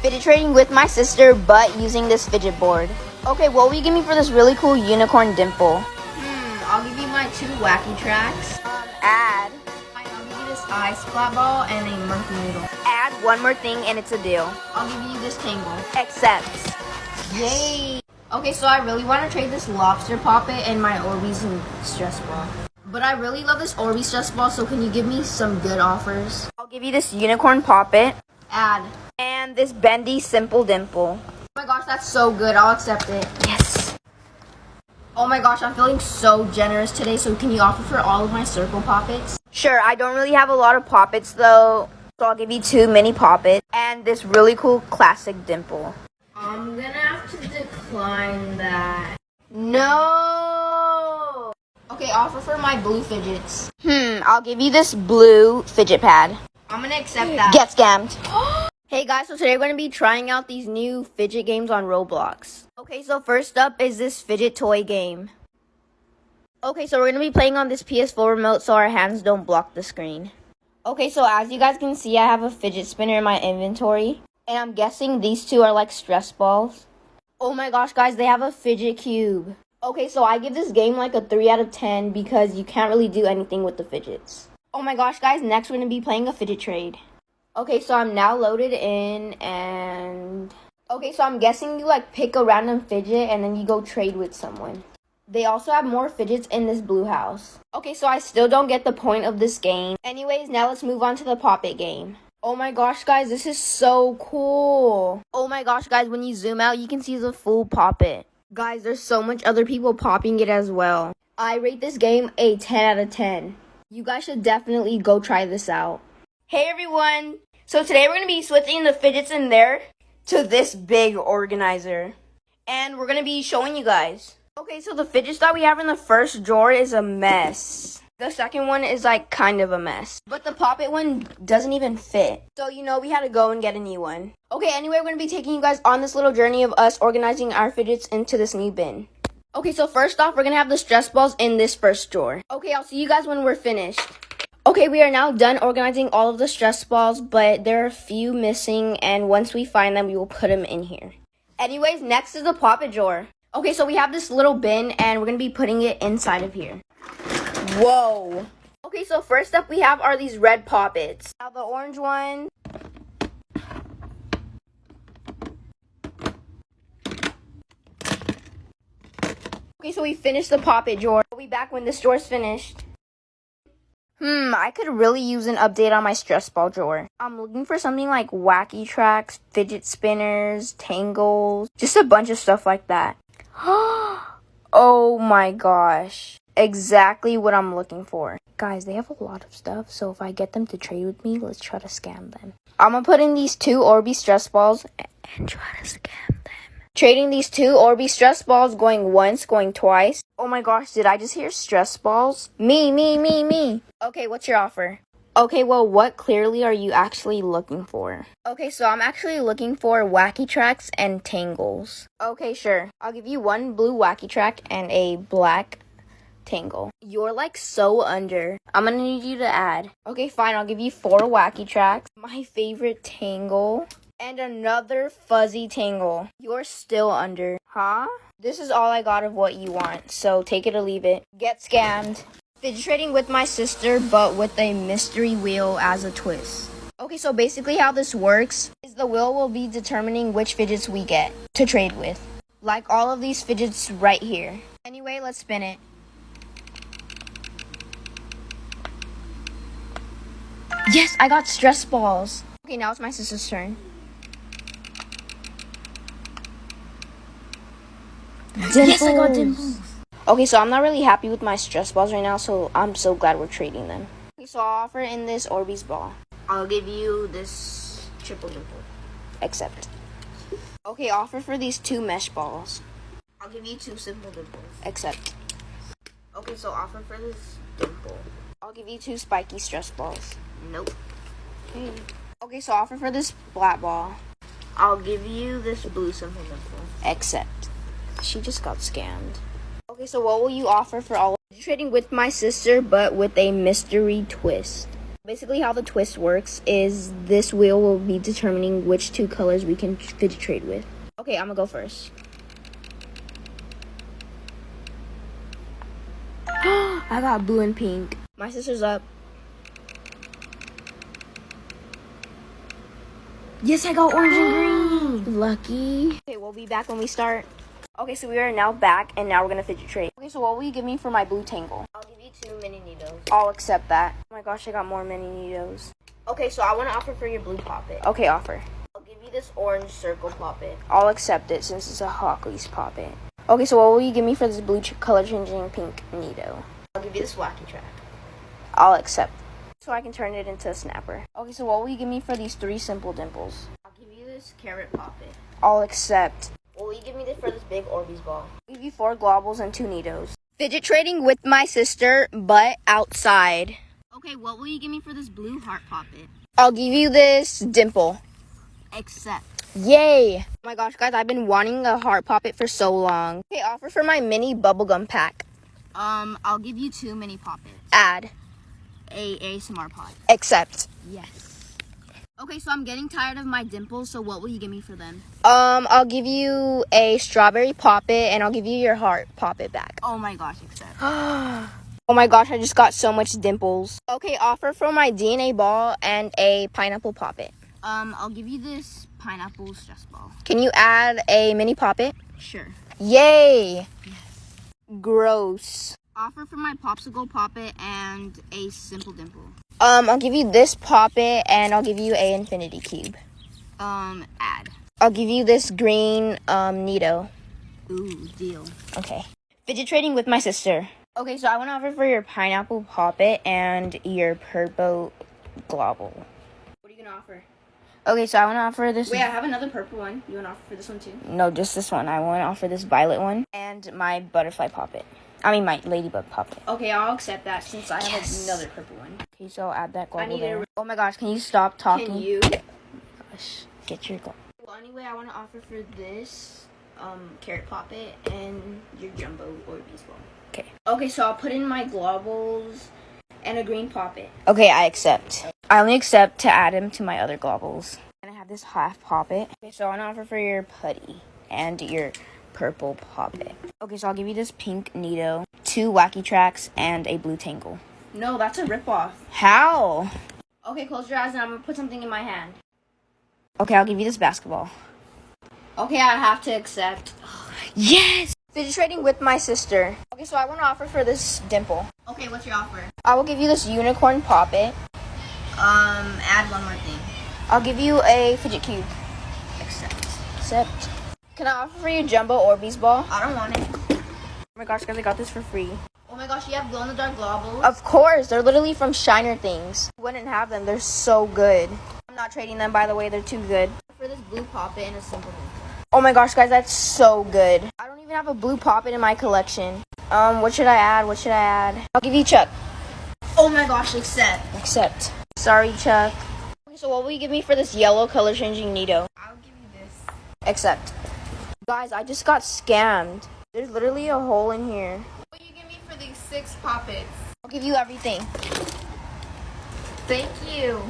Fidget trading with my sister, but using this fidget board. Okay, what will you give me for this really cool unicorn dimple? I'll give you my 2 wacky tracks. Add. I'll give you this ice splat ball and a murky noodle. Add one more thing and it's a deal. I'll give you this tangle. Accept. Yay! Okay, so I really want to trade this lobster poppet and my Orbeez and stress ball. But I really love this Orbeez stress ball, so can you give me some good offers? I'll give you this unicorn poppet. Add. And this bendy simple dimple. Oh my gosh, that's so good. I'll accept it. Yes. Oh my gosh, I'm feeling so generous today, so can you offer for all of my circle poppets? Sure, I don't really have a lot of poppets though, so I'll give you 2 mini poppets and this really cool classic dimple. I'm gonna have to decline that. No! Okay, offer for my blue fidgets. I'll give you this blue fidget pad. I'm gonna accept that. Get scammed. Hey guys, so today we're going to be trying out these new fidget games on Roblox. Okay, so first up is this fidget toy game. Okay, so we're going to be playing on this PS4 remote so our hands don't block the screen. Okay, so as you guys can see, I have a fidget spinner in my inventory. And I'm guessing these 2 are like stress balls. Oh my gosh, guys, they have a fidget cube. Okay, so I give this game like a 3 out of 10 because you can't really do anything with the fidgets. Oh my gosh, guys, next we're going to be playing a fidget trade. Okay, so I'm now loaded in and... Okay, so I'm guessing you like pick a random fidget and then you go trade with someone. They also have more fidgets in this blue house. Okay, so I still don't get the point of this game. Anyways, now let's move on to the poppet game. Oh my gosh, guys, this is so cool. Oh my gosh, guys, when you zoom out, you can see the full poppet. Guys, there's so much other people popping it as well. I rate this game a 10 out of 10. You guys should definitely go try this out. Hey everyone! So today we're going to be switching the fidgets in there to this big organizer. And we're going to be showing you guys. Okay, so the fidgets that we have in the first drawer is a mess. The second one is like kind of a mess. But the poppet one doesn't even fit. So, you know, we had to go and get a new one. Okay, anyway, we're going to be taking you guys on this little journey of us organizing our fidgets into this new bin. Okay, so first off, we're going to have the stress balls in this first drawer. Okay, I'll see you guys when we're finished. Okay, we are now done organizing all of the stress balls, but there are a few missing, and once we find them, we will put them in here. Anyways, next is the poppet drawer. Okay, so we have this little bin, and we're going to be putting it inside of here. Whoa! Okay, so first up we have are these red poppets. Now the orange one. Okay, so we finished the poppet drawer. We'll be back when this drawer's finished. I could really use an update on my stress ball drawer. I'm looking for something like wacky tracks, fidget spinners, tangles, just a bunch of stuff like that. Oh my gosh. Exactly what I'm looking for. Guys, they have a lot of stuff, so if I get them to trade with me, let's try to scam them. I'm gonna put in these 2 Orbeez stress balls and try to scam them. Trading these 2 Orbeez stress balls, going once, going twice. Oh my gosh, did I just hear stress balls? Me. Okay, what's your offer? Okay, well, what clearly are you actually looking for? Okay, so I'm actually looking for wacky tracks and tangles. Okay, sure. I'll give you 1 blue wacky track and a black tangle. You're like so under. I'm gonna need you to add. Okay, fine. I'll give you 4 wacky tracks, my favorite tangle, and another fuzzy tangle. You're still under. Huh? This is all I got of what you want, so take it or leave it. Get scammed. Fidget trading with my sister, but with a mystery wheel as a twist. Okay, so basically how this works is the wheel will be determining which fidgets we get to trade with. Like all of these fidgets right here. Anyway, let's spin it. Yes, I got stress balls. Okay, now it's my sister's turn. Dimples. Yes, I got dimples. Okay, so I'm not really happy with my stress balls right now, so I'm so glad we're trading them. Okay, so I'll offer in this Orbeez ball. I'll give you this triple dimple. Accept. Okay, offer for these 2 mesh balls. I'll give you 2 simple dimples. Accept. Okay, so offer for this dimple. I'll give you 2 spiky stress balls. Nope. Okay. Okay, so offer for this flat ball. I'll give you this blue simple dimple. Accept. She just got scammed. Okay, so what will you offer for all of trading with my sister, but with a mystery twist? Basically, how the twist works is this wheel will be determining which two colors we can fidget trade with. Okay, I'm gonna go first. I got blue and pink. My sister's up. Yes, I got orange and green. Lucky. Okay, we'll be back when we start. Okay, so we are now back, and now we're gonna fidget trade. Okay, so what will you give me for my blue tangle? I'll give you 2 mini needles. I'll accept that. Oh my gosh, I got more mini needles. Okay, so I want to offer for your blue poppet. Okay, offer. I'll give you this orange circle poppet. I'll accept it since it's a Hockley's poppet. Okay, so what will you give me for this blue color changing pink Nido? I'll give you this wacky track. I'll accept. So I can turn it into a snapper. Okay, so what will you give me for these 3 simple dimples? I'll give you this carrot poppet. I'll accept. What will you give me this for this big Orbeez ball? I'll give you 4 globbles and 2 Nidos. Fidget trading with my sister, but outside. Okay, what will you give me for this blue heart poppet? I'll give you this dimple. Accept. Yay! Oh my gosh, guys, I've been wanting a heart poppet for so long. Okay, offer for my mini bubblegum pack. I'll give you 2 mini poppets. Add. A ASMR pod. Accept. Yes. Okay, so I'm getting tired of my dimples, so what will you give me for them? I'll give you a strawberry poppet, and I'll give you your heart poppet back. Oh my gosh, accept. Oh my gosh, I just got so much dimples. Okay, offer for my DNA ball and a pineapple poppet. I'll give you this pineapple stress ball. Can you add a mini poppet? Sure. Yay! Yes. Gross. Offer for my popsicle poppet and a simple dimple. I'll give you this poppet, and I'll give you a infinity cube. Add. I'll give you this green, Nido. Ooh, deal. Okay. Fidget trading with my sister. Okay, so I want to offer for your pineapple poppet and your purple globble. What are you gonna offer? Okay, so I want to offer this. Wait, I have another purple one. You wanna offer for this one too? No, just this one. I want to offer this violet one and my butterfly poppet. I mean, my ladybug poppet. Okay, I'll accept that since I have Yes. another purple one. Okay, so I'll add that globble need there. a- Oh my gosh, can you stop talking? Can you? Gosh, get your globble. Well, anyway, I want to offer for this carrot poppet and your jumbo Orbeez ball. Okay. Okay, so I'll put in my globbles and a green poppet. Okay, I accept. I only accept to add him to my other globbles. And I have this half poppet. Okay, so I want to offer for your putty and your purple poppet. Okay, so I'll give you this pink Nido, 2 wacky tracks, and a blue tangle. No, that's a ripoff. How? Okay, close your eyes and I'm gonna put something in my hand. Okay, I'll give you this basketball. Okay, I have to accept. Yes! Fidget trading with my sister. Okay, so I want to offer for this dimple. Okay, what's your offer? I will give you this unicorn poppet. Add one more thing. I'll give you a fidget cube. Accept. Can I offer for you jumbo Orbeez ball? I don't want it. Oh my gosh, guys, I got this for free. Oh my gosh, you have glow-in-the-dark globbles? Of course, they're literally from Shiner Things. You wouldn't have them, they're so good. I'm not trading them, by the way, they're too good. For this blue poppet and a simple dimple. Oh my gosh, guys, that's so good. I don't even have a blue poppet in my collection. What should I add? What should I add? I'll give you Chuck. Oh my gosh, accept. Accept. Sorry, Chuck. Okay, so what will you give me for this yellow color changing Nido? I'll give you this. Accept. Guys, I just got scammed. There's literally a hole in here. What will you give me for these 6 poppets? I'll give you everything. Thank you.